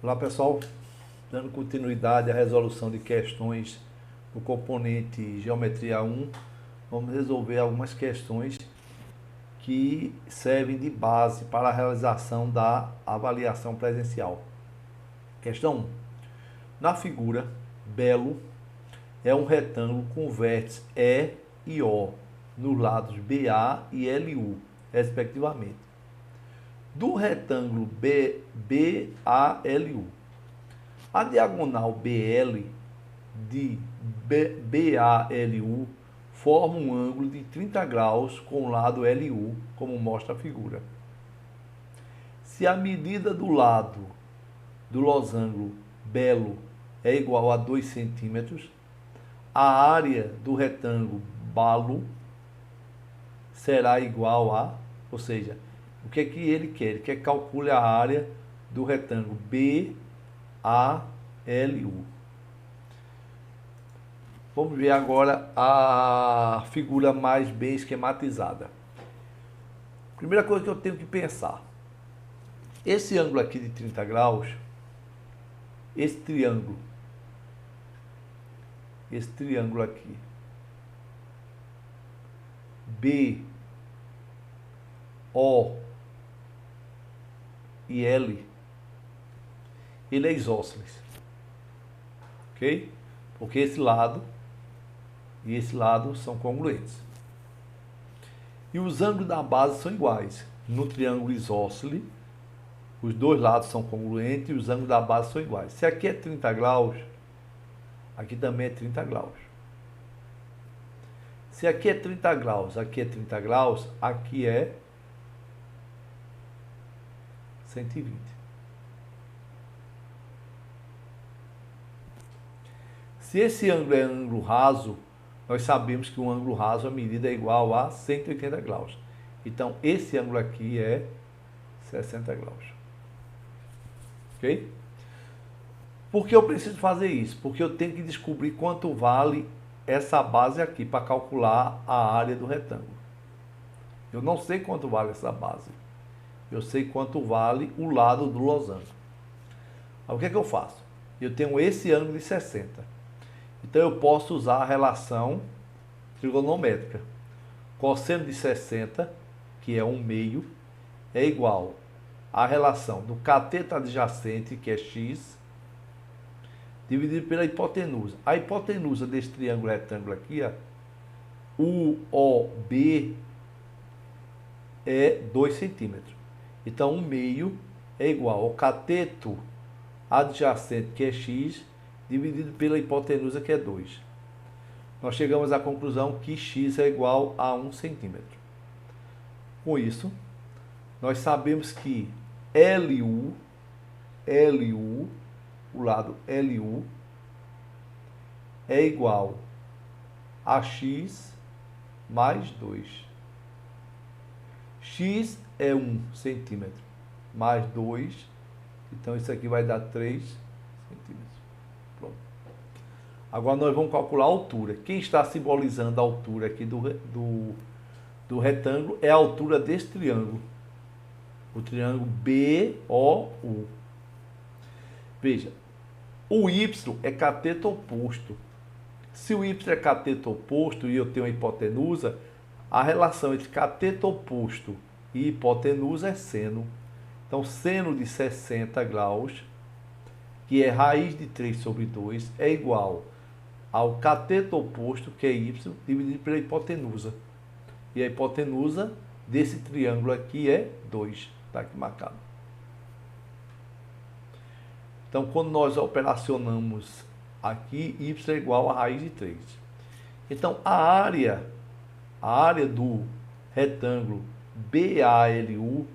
Olá pessoal, dando continuidade à resolução de questões do componente Geometria 1, vamos resolver algumas questões que servem de base para a realização da avaliação presencial. Questão 1. Na figura, belo é um retângulo com vértices E e O nos lados BA e LU, respectivamente. Do retângulo BALU, a diagonal BL de BALU forma um ângulo de 30 graus com o lado LU, como mostra a figura. Se a medida do lado do losango belo é igual a 2 centímetros, a área do retângulo balo será igual a, ou seja, o que é que ele quer? Ele quer que calcule a área do retângulo BALU. Vamos ver agora a figura mais bem esquematizada. Primeira coisa que eu tenho que pensar. Esse ângulo aqui de 30 graus, esse triângulo aqui, B, O e L, ele é isósceles. Ok? Porque esse lado e esse lado são congruentes. E os ângulos da base são iguais. No triângulo isósceles, os dois lados são congruentes e os ângulos da base são iguais. Se aqui é 30 graus, aqui também é 30 graus. Se aqui é 30 graus, aqui é 30 graus, aqui é 120. Se esse ângulo é ângulo raso, nós sabemos que o ângulo raso, a medida é igual a 180 graus. Então, esse ângulo aqui é 60 graus. Ok? Por que eu preciso fazer isso? Porque eu tenho que descobrir quanto vale essa base aqui para calcular a área do retângulo. Eu não sei quanto vale essa base. Eu sei quanto vale o lado do losango. Aí, o que é que eu faço? Eu tenho esse ângulo de 60. Então, eu posso usar a relação trigonométrica. Cosseno de 60, que é 1/2, é igual à relação do cateto adjacente, que é x, dividido pela hipotenusa. A hipotenusa desse triângulo retângulo aqui, ó, UOB, é 2 centímetros. Então, 1/2 é igual ao cateto adjacente, que é x, dividido pela hipotenusa, que é 2. Nós chegamos à conclusão que x é igual a 1 centímetro. Com isso, nós sabemos que LU, o lado LU, é igual a x mais 2. X é 1 centímetro mais 2, então isso aqui vai dar 3 centímetros. Pronto. Agora nós vamos calcular a altura. Quem está simbolizando a altura aqui do retângulo é a altura desse triângulo. O triângulo BOU. Veja, o Y é cateto oposto. Se o Y é cateto oposto e eu tenho a hipotenusa, a relação entre cateto oposto e hipotenusa é seno. Então, seno de 60 graus, que é raiz de 3 sobre 2, é igual ao cateto oposto, que é y, dividido pela hipotenusa. E a hipotenusa desse triângulo aqui é 2. Está aqui marcado. Então, quando nós operacionamos aqui, y é igual a raiz de 3. Então, a área do retângulo BALU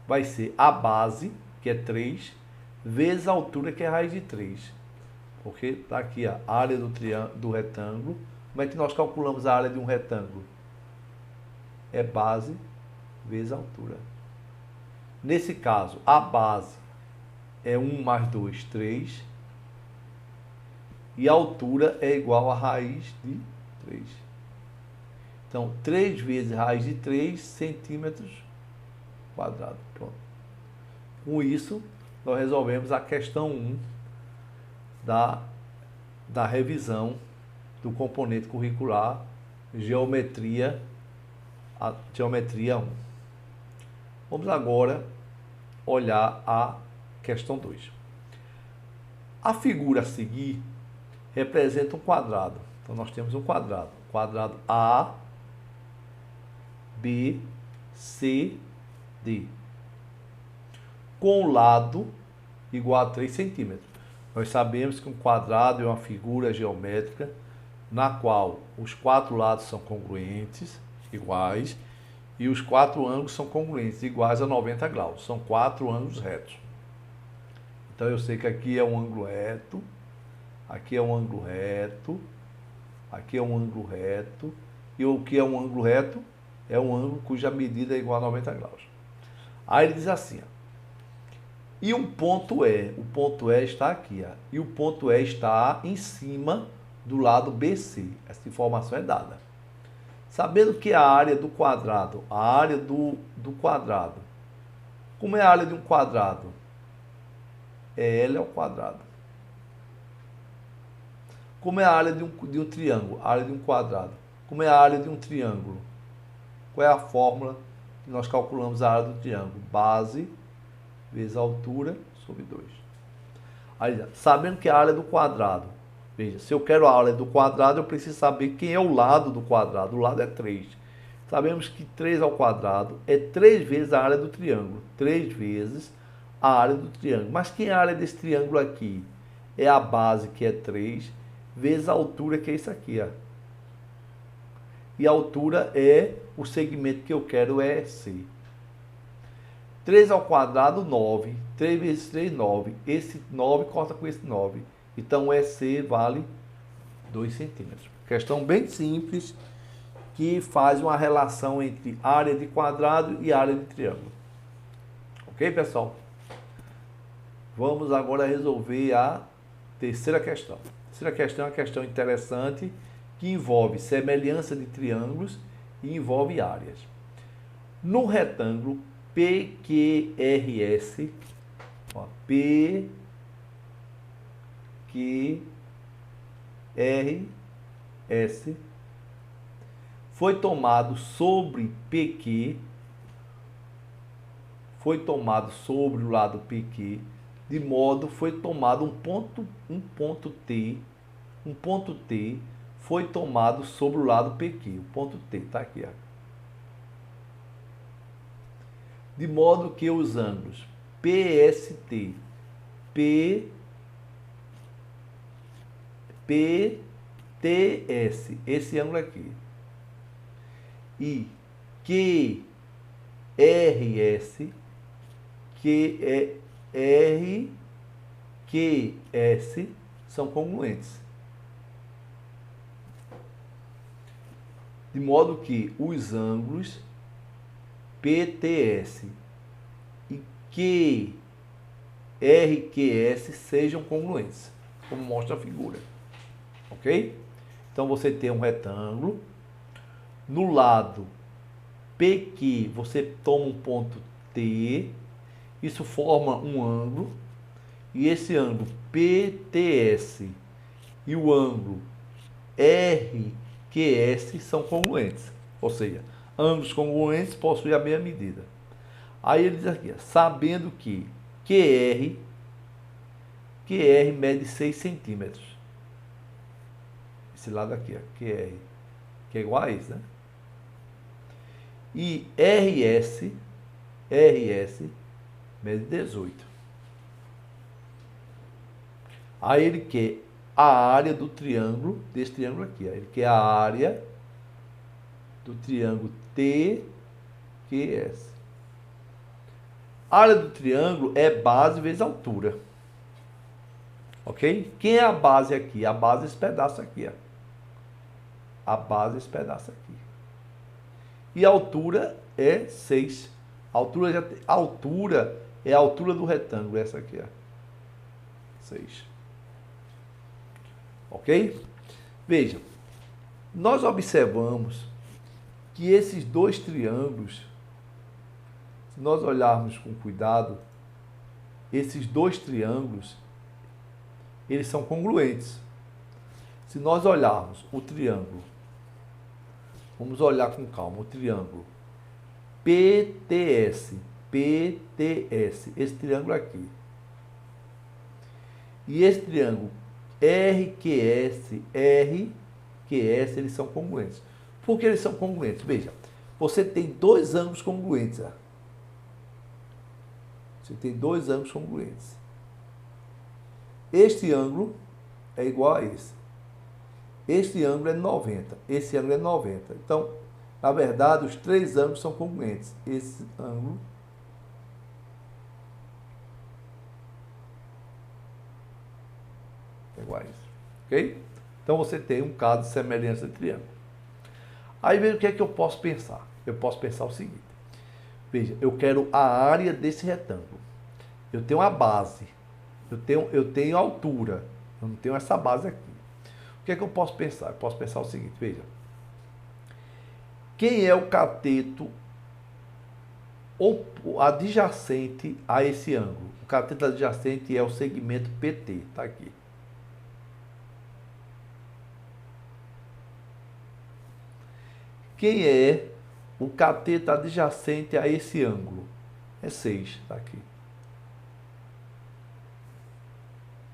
vai ser a base, que é 3, vezes a altura, que é raiz de 3. Porque está aqui a área do retângulo. Como é que nós calculamos a área de um retângulo? É base vezes a altura. Nesse caso, a base é 1 mais 2, 3. E a altura é igual a raiz de 3. Então, 3 vezes raiz de 3 centímetros quadrados. Pronto. Com isso, nós resolvemos a questão 1 da revisão do componente curricular Geometria 1. Vamos agora olhar a questão 2. A figura a seguir representa um quadrado. Então, nós temos um quadrado. Quadrado A, B, C, D. Com lado igual a 3 centímetros. Nós sabemos que um quadrado é uma figura geométrica na qual os 4 lados são congruentes, iguais, e os 4 ângulos são congruentes, iguais a 90 graus. São 4 ângulos retos. Então, eu sei que aqui é um ângulo reto, aqui é um ângulo reto, aqui é um ângulo reto, e o que é um ângulo reto? É um ângulo cuja medida é igual a 90 graus. Aí ele diz assim, ó, e um ponto E, o ponto E está aqui, ó, e o ponto E está em cima do lado BC. Essa informação é dada. Sabendo que a área do quadrado, como é a área de um quadrado? É L ao quadrado. Como é a área de um triângulo? A área de um quadrado. Como é a área de um triângulo? Qual é a fórmula que nós calculamos a área do triângulo? Base vezes a altura sobre 2. Aí, sabendo que a área do quadrado, veja, se eu quero a área do quadrado, eu preciso saber quem é o lado do quadrado. O lado é 3. Sabemos que 3 ao quadrado é 3 vezes a área do triângulo. 3 vezes a área do triângulo. Mas quem é a área desse triângulo aqui? É a base, que é 3, vezes a altura, que é isso aqui, ó. E a altura é o segmento que eu quero, é C. 3 ao quadrado, 9. 3 vezes 3, 9. Esse 9 corta com esse 9. Então, EC vale 2 centímetros. Questão bem simples, que faz uma relação entre área de quadrado e área de triângulo. Ok, pessoal? Vamos agora resolver a terceira questão. A terceira questão é uma questão interessante, que envolve semelhança de triângulos e envolve áreas. No retângulo PQRS, ó, PQRS foi tomado sobre PQ, foi tomado sobre o lado PQ, de modo foi tomado um ponto T foi tomado sobre o lado PQ, o ponto T está aqui, ó. De modo que os ângulos PST, PTS, esse ângulo aqui, e QRS, QS são congruentes. De modo que os ângulos PTS e QRQS sejam congruentes, como mostra a figura. Ok? Então, você tem um retângulo. No lado PQ, você toma um ponto T. Isso forma um ângulo. E esse ângulo PTS e o ângulo RQS são congruentes. Ou seja, ângulos congruentes possuem a mesma medida. Aí ele diz aqui, ó, sabendo que QR mede 6 centímetros. Esse lado aqui, ó, QR, que é igual a isso, né? E RS mede 18. Aí ele quer a área do triângulo, desse triângulo aqui, ó. Ele quer a área do triângulo TQS. A área do triângulo é base vezes altura. Ok? Quem é a base aqui? A base é esse pedaço aqui, ó. A base é esse pedaço aqui. E a altura é 6. A altura é a altura do retângulo, essa aqui, ó. 6. Ok? Vejam, nós observamos que esses dois triângulos, se nós olharmos com cuidado, esses dois triângulos, eles são congruentes. Se nós olharmos o triângulo, vamos olhar com calma, o triângulo PTS, esse triângulo aqui, e esse triângulo RQS, eles são congruentes. Por que eles são congruentes? Veja, você tem dois ângulos congruentes. Você tem dois ângulos congruentes. Este ângulo é igual a esse. Este ângulo é 90. Esse ângulo é 90. Então, na verdade, os três ângulos são congruentes. Esse ângulo é igual a isso. Ok? Então, você tem um caso de semelhança de triângulo. Aí, veja o que é que eu posso pensar. Eu posso pensar o seguinte. Veja, eu quero a área desse retângulo. Eu tenho a base. Eu tenho a altura. Eu não tenho essa base aqui. O que é que eu posso pensar? Eu posso pensar o seguinte, veja. Quem é o cateto adjacente a esse ângulo? O cateto adjacente é o segmento PT, está aqui. Quem é o cateto adjacente a esse ângulo? É 6, está aqui.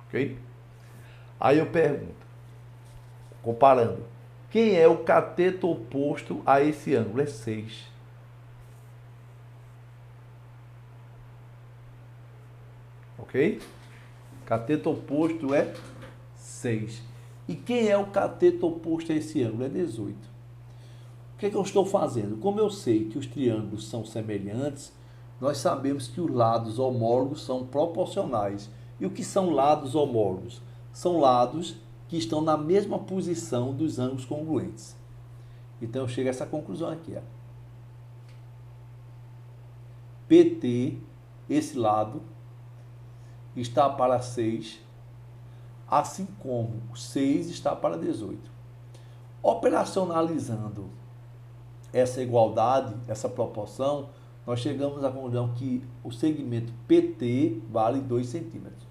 Ok? Aí eu pergunto, comparando, quem é o cateto oposto a esse ângulo? É 6. Ok? Cateto oposto é 6. E quem é o cateto oposto a esse ângulo? É 18. O que é que eu estou fazendo? Como eu sei que os triângulos são semelhantes, nós sabemos que os lados homólogos são proporcionais. E o que são lados homólogos? São lados que estão na mesma posição dos ângulos congruentes. Então eu chego a essa conclusão aqui. Ó. PT, esse lado, está para 6, assim como o 6 está para 18. Operacionalizando essa igualdade, essa proporção, nós chegamos à conclusão que o segmento PT vale 2 centímetros,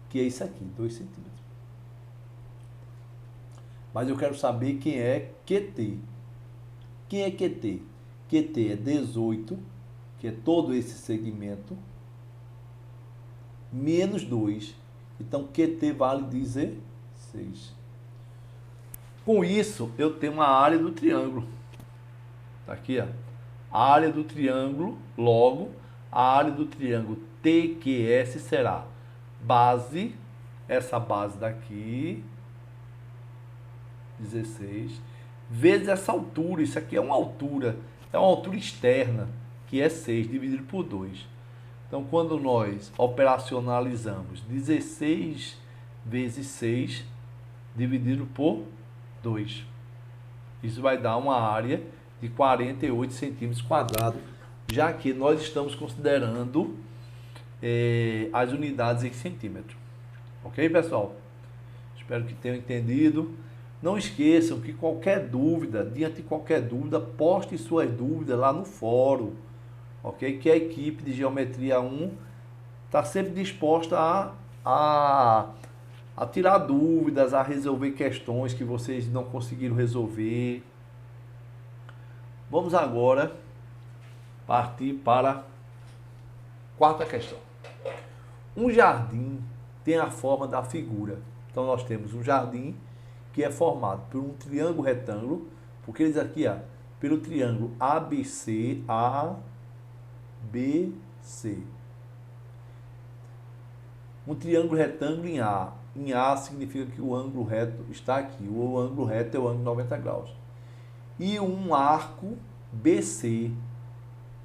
que é isso aqui, 2 centímetros. Mas eu quero saber quem é QT. Quem é QT? QT é 18, que é todo esse segmento, menos 2. Então, QT vale 16. Com isso, eu tenho uma área do triângulo. Está aqui, ó. A área do triângulo, logo, a área do triângulo TQS será base, essa base daqui, 16, vezes essa altura. Isso aqui é uma altura externa, que é 6, dividido por 2. Então, quando nós operacionalizamos 16 vezes 6, dividido por 2, isso vai dar uma área de 48 centímetros quadrados, já que nós estamos considerando as unidades em centímetro. Ok, pessoal? Espero que tenham entendido. Não esqueçam que qualquer dúvida, diante de qualquer dúvida, poste suas dúvidas lá no fórum, ok? Que a equipe de Geometria 1 está sempre disposta a tirar dúvidas, a resolver questões que vocês não conseguiram resolver. Vamos agora partir para a quarta questão. Um jardim tem a forma da figura. Então, nós temos um jardim que é formado por um triângulo retângulo, porque eles aqui, ó, pelo triângulo ABC, um triângulo retângulo em A. Em A significa que o ângulo reto está aqui. O ângulo reto é o ângulo de 90 graus. E um arco BC,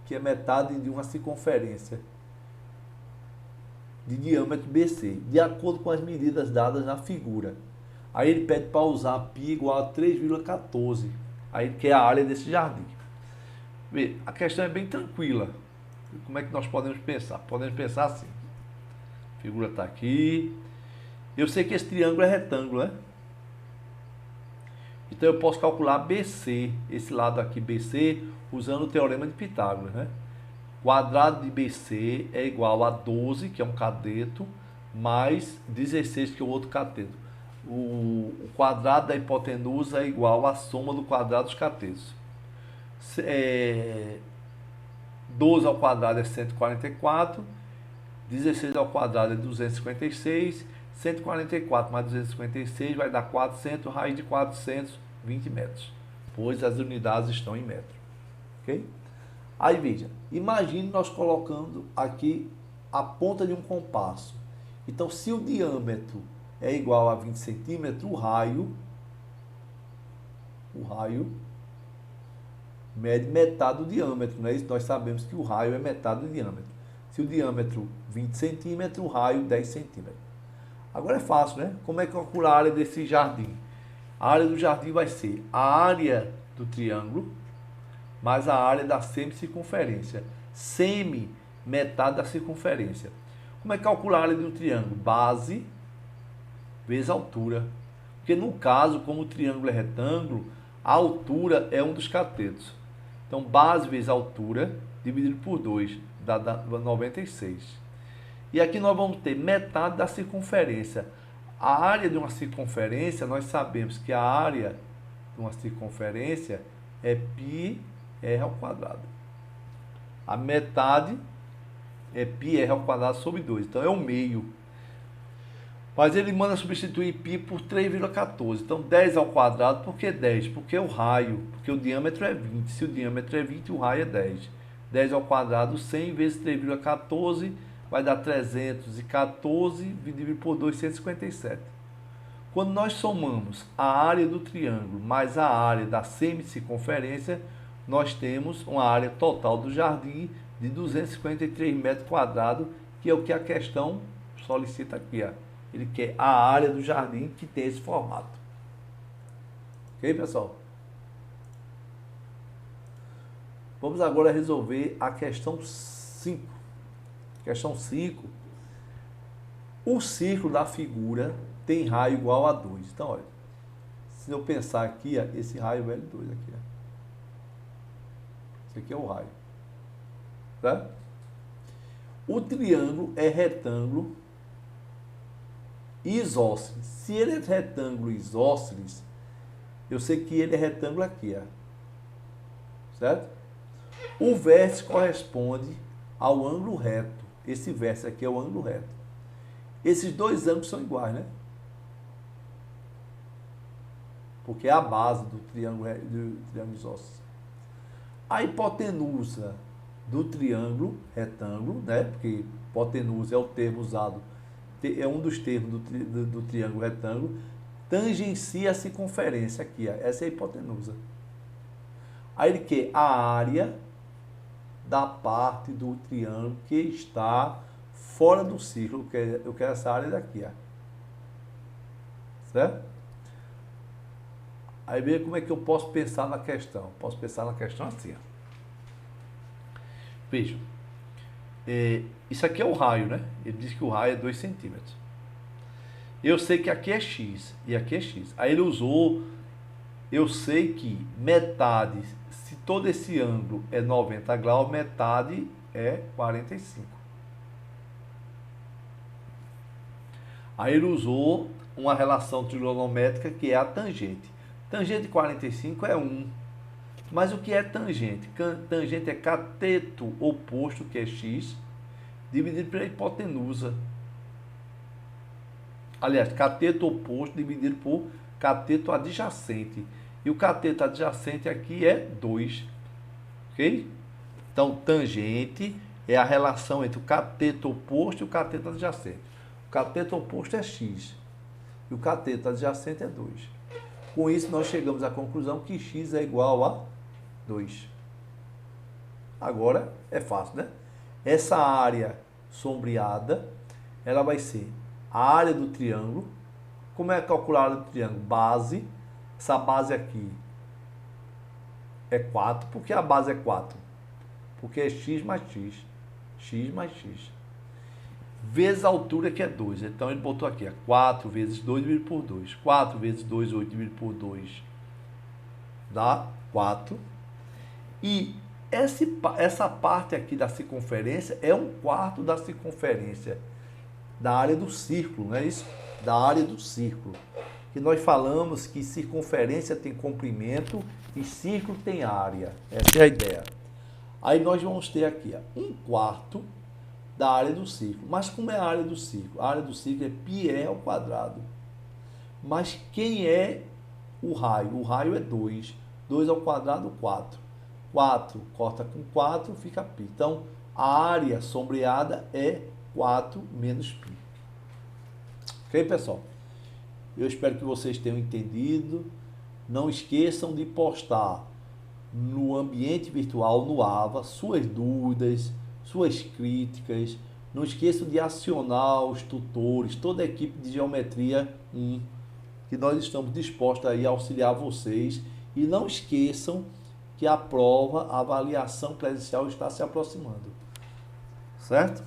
que é metade de uma circunferência de diâmetro BC, de acordo com as medidas dadas na figura. Aí ele pede para usar π igual a 3,14. Aí ele quer a área desse jardim. Vê, a questão é bem tranquila. Como é que nós podemos pensar? Podemos pensar assim. A figura está aqui. Eu sei que esse triângulo é retângulo, né? Então eu posso calcular BC, esse lado aqui BC, usando o teorema de Pitágoras, né? quadrado de BC é igual a 12, que é um cateto, mais 16, que é o outro cateto. O quadrado da hipotenusa é igual à soma do quadrado dos catetos. 12 ao quadrado é 144, 16 ao quadrado é 256, 144 mais 256 vai dar 400, raiz de 400, 20 metros, pois as unidades estão em metro. Ok? Aí veja, imagine nós colocando aqui a ponta de um compasso. Então, se o diâmetro é igual a 20 centímetros, o raio mede metade do diâmetro, não é isso? Nós sabemos que o raio é metade do diâmetro. Se o diâmetro 20 centímetros, o raio 10 centímetros. Agora é fácil, né? Como é que calcula a área desse jardim? A área do jardim vai ser a área do triângulo mais a área da semicircunferência. Semi, metade da circunferência. Como é que calcula a área do triângulo? Base vezes altura. Porque no caso, como o triângulo é retângulo, a altura é um dos catetos. Então, base vezes altura, dividido por 2, dá 96. E aqui nós vamos ter metade da circunferência. A área de uma circunferência, nós sabemos que a área de uma circunferência é πr ao quadrado. A metade é πr ao quadrado sobre 2. Então, é o meio. Mas ele manda substituir π por 3,14. Então, 10 ao quadrado, por que 10? Porque é o raio, porque o diâmetro é 20. Se o diâmetro é 20, o raio é 10. 10 ao quadrado, 100 vezes 3,14, vai dar 314, dividido por 2, 157. Quando nós somamos a área do triângulo mais a área da semicircunferência, nós temos uma área total do jardim de 253 metros quadrados, que é o que a questão solicita aqui, ó. Ele quer a área do jardim que tem esse formato. Ok, pessoal? Vamos agora resolver a questão 5. Questão 5. O círculo da figura tem raio igual a 2. Então, olha. Se eu pensar aqui, ó, esse raio é L2 aqui. Ó. Esse aqui é o raio. Tá? O triângulo é retângulo isósceles. Se ele é retângulo isósceles, eu sei que ele é retângulo aqui, ó. Certo? O vértice corresponde ao ângulo reto. Esse vértice aqui é o ângulo reto. Esses dois ângulos são iguais, né? Porque é a base do triângulo isósceles. A hipotenusa do triângulo retângulo, né? Porque hipotenusa é o termo usado, é um dos termos do triângulo retângulo, tangencia a circunferência aqui, ó. Essa é a hipotenusa. Aí ele quer a área da parte do triângulo que está fora do círculo, eu quero essa área daqui, ó. Certo? Aí veja como é que eu posso pensar na questão. Posso pensar na questão assim, ó. Vejam. Isso aqui é o raio, né? Ele diz que o raio é 2 centímetros. Eu sei que aqui é x e aqui é x. Aí ele usou, eu sei que metade, se todo esse ângulo é 90 graus, metade é 45. Aí ele usou uma relação trigonométrica que é a tangente. Tangente de 45 é 1. Mas o que é tangente? Tangente é cateto oposto, que é x, dividido pela hipotenusa. Aliás, cateto oposto dividido por cateto adjacente. E o cateto adjacente aqui é 2. Ok? Então, tangente é a relação entre o cateto oposto e o cateto adjacente. O cateto oposto é x. E o cateto adjacente é 2. Com isso, nós chegamos à conclusão que x é igual a 2. Agora é fácil, né? Essa área sombreada, ela vai ser a área do triângulo. Como é calcular a área do triângulo? Base. Essa base aqui é 4. Por que a base é 4? Porque é x mais x. X mais x. Vezes a altura, que é 2. Então, ele botou aqui, 4 vezes 2 dividido por 2. 4 vezes 2, 8 dividido por 2 dá 4. E Essa parte aqui da circunferência é 1/4 da circunferência da área do círculo, não é isso? Da área do círculo. Que nós falamos que circunferência tem comprimento e círculo tem área. Essa é a ideia. Aí nós vamos ter aqui 1/4 da área do círculo. Mas como é a área do círculo? A área do círculo é πr². Mas quem é o raio? O raio é 2. 2², 4. 4 corta com 4, fica π. Então, a área sombreada é 4 menos π. Ok, pessoal? Eu espero que vocês tenham entendido. Não esqueçam de postar no ambiente virtual, no AVA, suas dúvidas, suas críticas. Não esqueçam de acionar os tutores, toda a equipe de Geometria 1, que nós estamos dispostos aí a auxiliar vocês. E não esqueçam que a prova, a avaliação presencial está se aproximando. Certo?